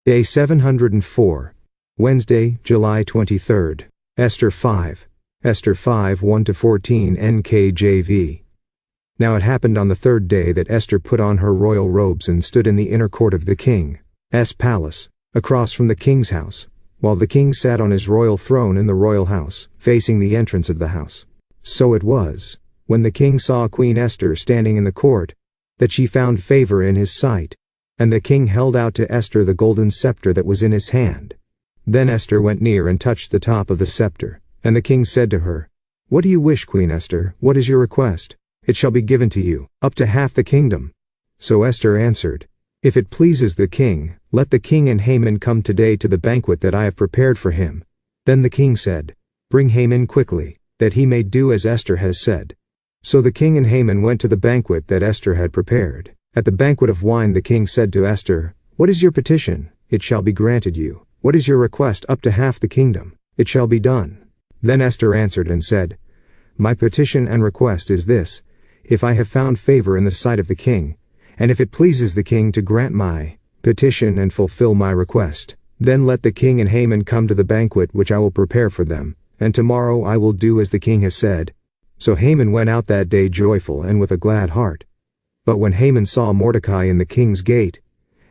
Day 704. Wednesday, July 23rd. Esther 5. Esther 5 1-14 NKJV. Now it happened on the third day that Esther put on her royal robes and stood in the inner court of the king's palace, across from the king's house, while the king sat on his royal throne in the royal house, facing the entrance of the house. So it was, when the king saw Queen Esther standing in the court, that she found favor in his sight. And the king held out to Esther the golden scepter that was in his hand. Then Esther went near and touched the top of the scepter, and the king said to her, "What do you wish, Queen Esther? What is your request? It shall be given to you, up to half the kingdom." So Esther answered, "If it pleases the king, let the king and Haman come today to the banquet that I have prepared for him." Then the king said, "Bring Haman quickly, that he may do as Esther has said." So the king and Haman went to the banquet that Esther had prepared. At the banquet of wine the king said to Esther, "What is your petition? It shall be granted you. What is your request? Up to half the kingdom. It shall be done." Then Esther answered and said, "My petition and request is this: if I have found favor in the sight of the king, and if it pleases the king to grant my petition and fulfill my request, then let the king and Haman come to the banquet which I will prepare for them, and tomorrow I will do as the king has said." So Haman went out that day joyful and with a glad heart. But when Haman saw Mordecai in the king's gate,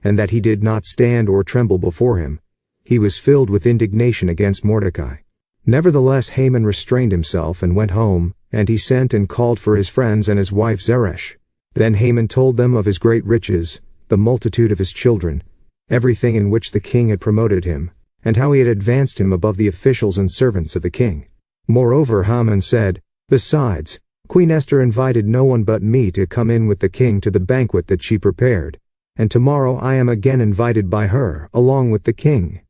and that he did not stand or tremble before him, he was filled with indignation against Mordecai. Nevertheless Haman restrained himself and went home, and he sent and called for his friends and his wife Zeresh. Then Haman told them of his great riches, the multitude of his children, everything in which the king had promoted him, and how he had advanced him above the officials and servants of the king. Moreover Haman said, "Besides, Queen Esther invited no one but me to come in with the king to the banquet that she prepared, and tomorrow I am again invited by her, along with the king.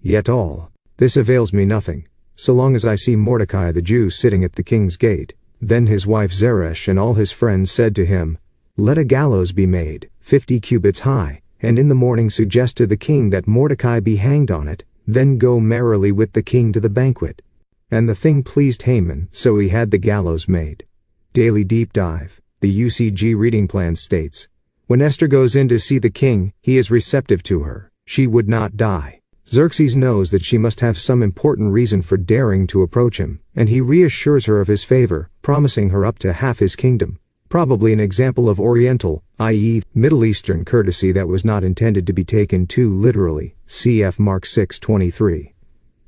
Yet all this avails me nothing, so long as I see Mordecai the Jew sitting at the king's gate." Then his wife Zeresh and all his friends said to him, "Let a gallows be made, 50 cubits high, and in the morning suggest to the king that Mordecai be hanged on it, then go merrily with the king to the banquet." And the thing pleased Haman, so he had the gallows made. Daily Deep Dive. The UCG reading plan states, when Esther goes in to see the king, he is receptive to her. She would not die. Xerxes knows that she must have some important reason for daring to approach him, and he reassures her of his favor, promising her up to half his kingdom. Probably an example of Oriental, i.e., Middle Eastern courtesy that was not intended to be taken too literally. Cf. Mark 6:23.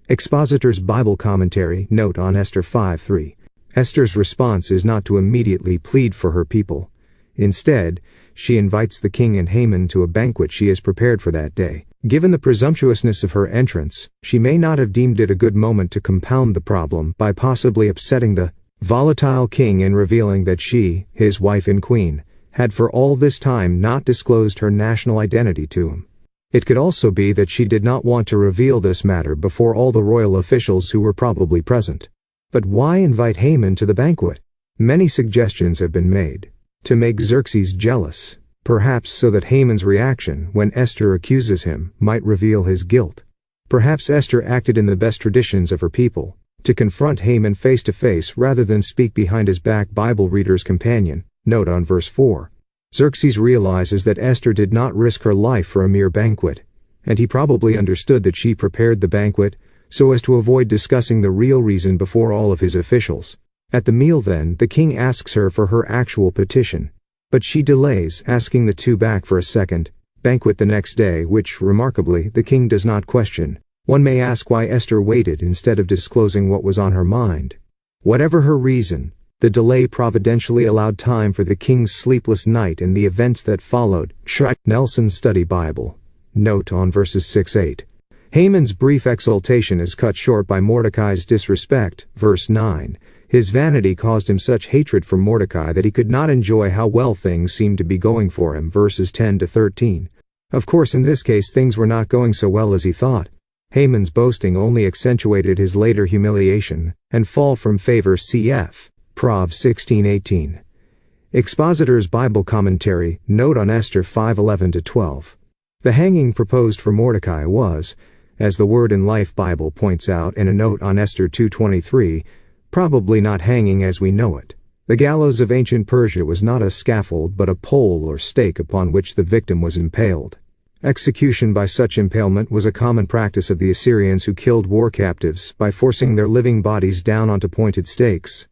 Expositor's Bible Commentary, note on Esther 5:3. Esther's response is not to immediately plead for her people. Instead, she invites the king and Haman to a banquet she has prepared for that day. Given the presumptuousness of her entrance, she may not have deemed it a good moment to compound the problem by possibly upsetting the volatile king in revealing that she, his wife and queen, had for all this time not disclosed her national identity to him. It could also be that she did not want to reveal this matter before all the royal officials who were probably present. But why invite Haman to the banquet? Many suggestions have been made. To make Xerxes jealous, perhaps so that Haman's reaction when Esther accuses him might reveal his guilt. Perhaps Esther acted in the best traditions of her people, to confront Haman face to face rather than speak behind his back. Bible reader's companion, note on verse 4. Xerxes realizes that Esther did not risk her life for a mere banquet, and he probably understood that she prepared the banquet so as to avoid discussing the real reason before all of his officials. At the meal then, the king asks her for her actual petition, but she delays, asking the two back for a second banquet the next day, which, remarkably, the king does not question. One may ask why Esther waited instead of disclosing what was on her mind. Whatever her reason, the delay providentially allowed time for the king's sleepless night and the events that followed. Nelson Study Bible. Note on verses 6-8. Haman's brief exultation is cut short by Mordecai's disrespect. Verse 9. His vanity caused him such hatred for Mordecai that he could not enjoy how well things seemed to be going for him. Verses 10-13. Of course, in this case things were not going so well as he thought. Haman's boasting only accentuated his later humiliation and fall from favor. Cf. Prov 16:18. Expositor's Bible Commentary, note on Esther 5:11-12. The hanging proposed for Mordecai was, as the Word in Life Bible points out in a note on Esther 2:23, probably not hanging as we know it. The gallows of ancient Persia was not a scaffold but a pole or stake upon which the victim was impaled. Execution by such impalement was a common practice of the Assyrians who killed war captives by forcing their living bodies down onto pointed stakes.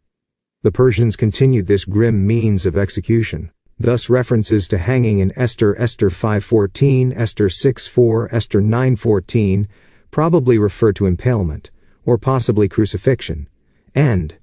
The Persians continued this grim means of execution. Thus references to hanging in Esther 5:14, Esther 6:4, Esther 9:14 probably refer to impalement, or possibly crucifixion, and